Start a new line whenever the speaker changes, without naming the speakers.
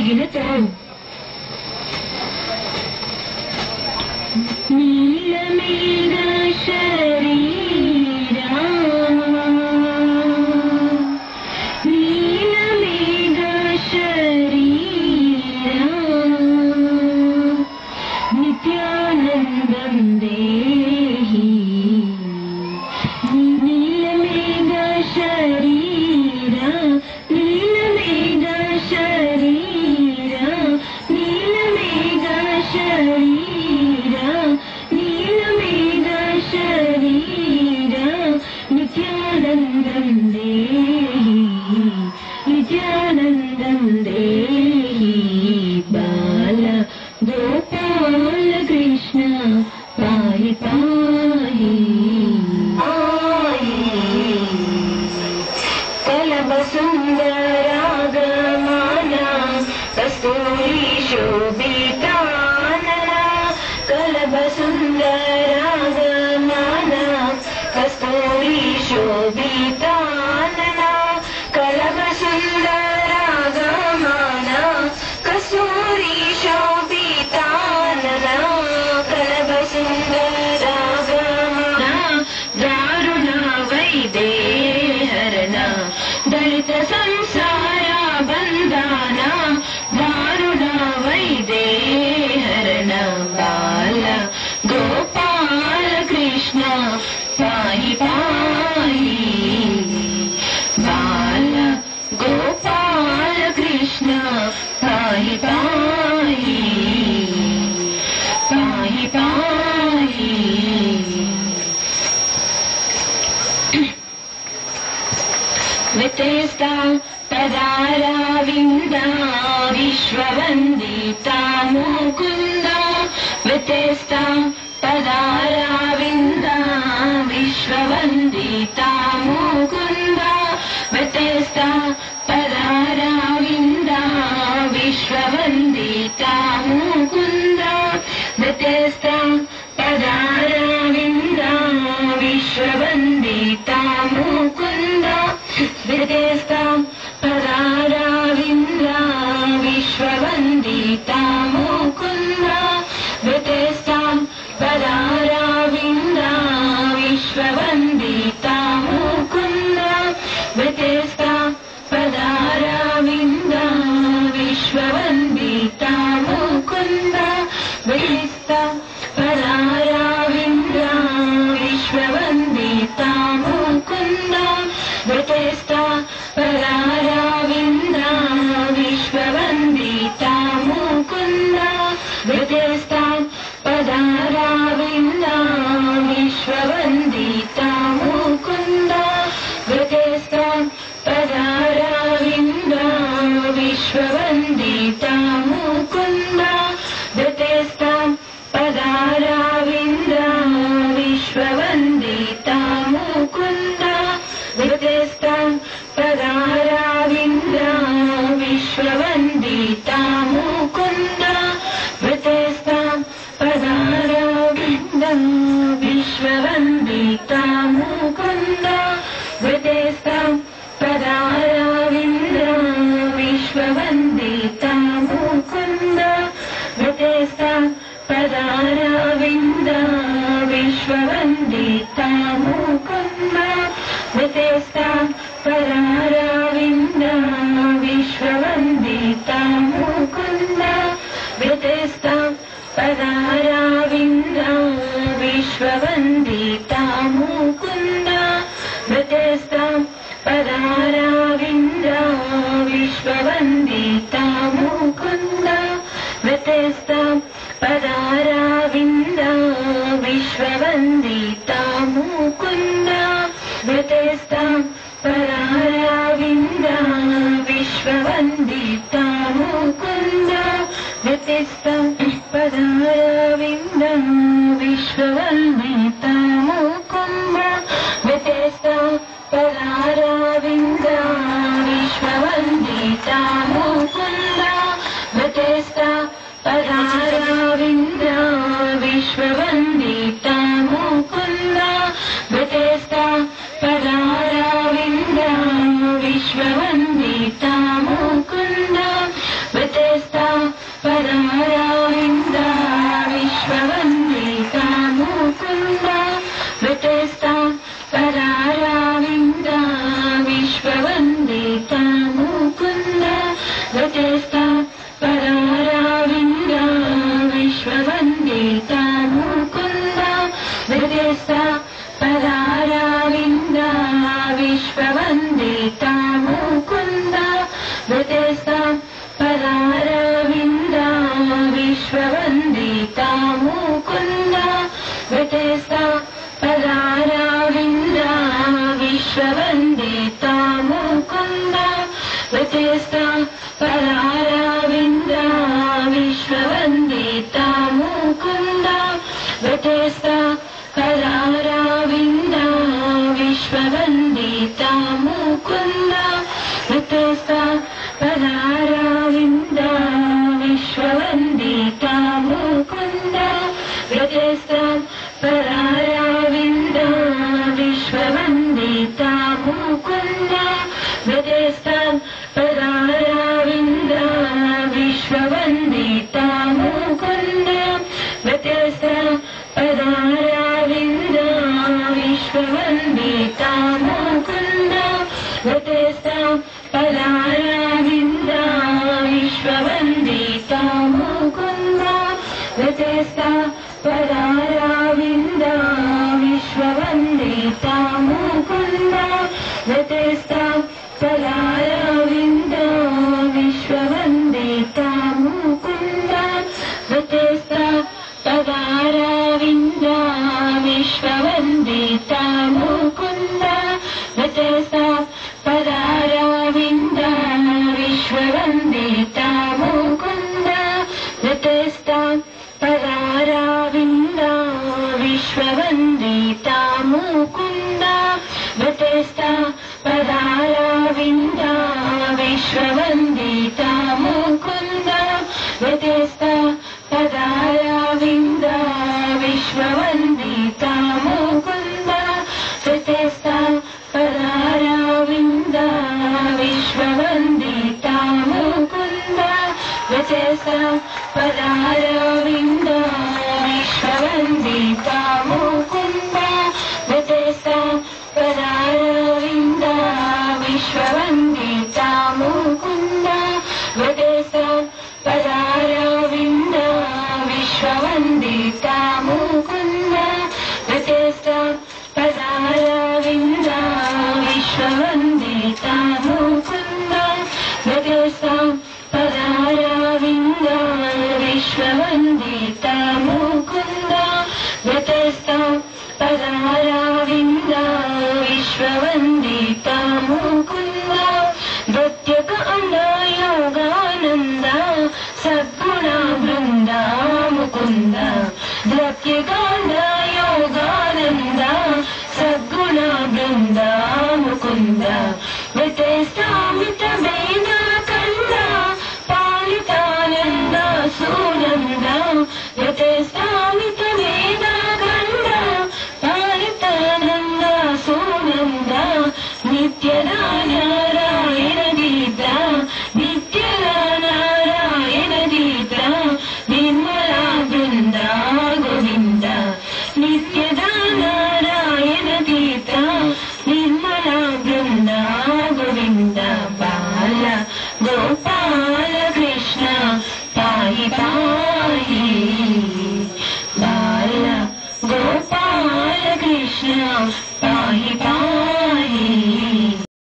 गिनते हैं। नीलमेघ शरीरा नीलमेघ शरीरा नित्यानन्दं देहि नीलमेघ शरीरा नीलमेघ शरीरा नीलमेघ शरीरा नीलमेघ शरीरा नित्यानन्दं देहि नित्यानन्दं देहि बाल गोपाल कृष्ण पाहि पाहि कलभ सुन्दरागमना कस्तूरी शोभितानना कलभ सुन्दरागमना कस्तूरी शोभितानना कलभ सुन्दरागमना कस्तूरी शोभितानना कलभ सुन्दरागमना दारुण वैदेहरना दलित संसार बन्धना दारुण वैदेहरना बाल गोपाल कृष्ण पाहि पाहि बाल गोपाल कृष्ण पाहि पाहि पाहि पाहि वितेस्ता पदारविन्दा विश्ववन्दिता मुकुन्दा वितेस्ता पदारविन्दा विश्ववन्दिता मुकुन्दा वितेस्ता पदारविन्दा विश्ववन्दिता मुकुन्दा वितेस्ता पदारविन्दा विश्ववन्दिता मुकुन्दा वितेस्ता पदारविन्दा विश्ववन्दिता मुकुन्दा वितेस्ता पदारविन्दा विश्ववन्दिता मुकुन्दा वितेस्ता पदारविन्दा विश्ववन्दिता मुकुन्दा वितेस्ता पदारविन्दा विश्ववन्दिता मुकुन्दा वितेस्ता पदारविन्दा विश्ववन्दिता मुकुन्दा वितेस्ता पदारविन्दा विश्ववन्दिता मुकुन्दा वितेस्ता पदारविन्दा विश्ववन्दिता मुकुन्दा वितेस्ता पदारविन्दा विश्ववन्दिता मुकुन्दा वितेस्ता पदारविन्दा विश्ववन्दिता मुकुन्दा वितेस्ता पदारविन्दा विश्ववन्दिता मुकुन्दा वितेस्ता पदारविन्दा विश्ववन्दिता मुकुन्दा वितेस्ता पदारविन्दा विश्ववन्दिता मुकुन्दा वितेस्ता पदारविन्दा विश्ववन्दिता मुकुन्दा वितेस्ता पदारविन्दा विश्ववन्दिता मुकुन्दा वितेस्ता पदारविन्दा विश्ववन्दिता मुकुन्दा वितेस्ता पदारविन्दा विश्ववन्दिता मुकुन्दा वितेस्ता पदारविन्दा विश्ववन्दिता मुकुन्दा वितेस्ता पदारविन्दा विश्ववन्दिता मुकुन्दा वितेस्ता पदारविन्दा विश्ववन्दिता मुकुन्दा वितेस्ता पदारविन्दा विश्ववन्दिता मुकुन्दा वितेस्ता पदारविन्दा विश्ववन्दिता मुकुन्दा वितेस्ता व्यतेस्ता पराराविन्द विश्ववन्दिता मुकुन्द व्यतेस्ता पराराविन्द विश्ववन्दिता मुकुन्द व्यतेस्ता पराराविन्द विश्ववन्दिता मुकुन्द व्यतेस्ता पराराविन्द विश्ववन्दिता मुकुन्द व्यतेस्ता पराराविन्द विश्ववन्दिता मुकुन्द व्यतेस्ता पराराविन्द विश्ववन्दिता मुकुन्द व्यतेस्ता पराराविन्द विश्ववन्दिता मुकुन्द व्यतेस्ता पराराविन्द विश्ववन्दिता मुकुन्द व्यतेस्ता पराराविन्द विश्ववन्दिता मुकुन्द व्यतेस्ता पराराविन्द विश्ववन्दिता मुकुन्द व्यतेस्ता पराराविन्द विश्ववन्दिता मुकुन्द व्यतेस्ता पराराविन्द विश्ववन्दिता मुकुन्द व्यतेस्ता पराराविन्द विश्ववन्दिता मुकुन्द व्यतेस्ता पराराविन्द विश्ववन्दिता मुकुन्द व्यतेस्ता पराराविन्द विश्ववन्दिता मुकुन्द व्यतेस्ता पराराविन्द विश्ववन्दिता मुकुन्द व्यतेस्ता पराराविन्द विश्ववन्दिता मुकुन्द व्यतेस्ता पराराविन्द विश्ववन्दिता मुकुन्द व्यतेस्ता पराराविन्द विश्ववन्दिता मुकुन्द व्यतेस्ता पराराविन्द विश्ववन्दिता मुकुन्द व्यतेस्ता पराराविन्द विश्ववन्दिता मुकुन्द व्यतेस्ता पराराविन्द विश्ववन्दिता मुकुन्द व्यतेस्ता पराराविन्द विश्ववन्दिता मुकुन्द व्यतेस्ता पराराविन्द विश्ववन्दिता मुकुन्द व्यतेस्ता पराराविन्द विश्ववन्दिता मुकुन्द नृत्यक योगानन्द सद्गुण वृन्द मुकुन्द नृत्यक योगानन्द सद्गुण वृन्द मुकुन्द व्यतेस्तामित वेद कन्द पालितानन्द सुनन्द व्यतेस्तामित वेद कन्द पालितानन्द सुनन्द नित्यनारायण दीप्ता नित्यनारायण दीप्ता निर्मला वृन्द गोविन्द नित्यनारायण दीप्ता निर्मला वृन्द गोविन्द बाल गोपाल कृष्ण पाहि पाहि बाल गोपाल कृष्ण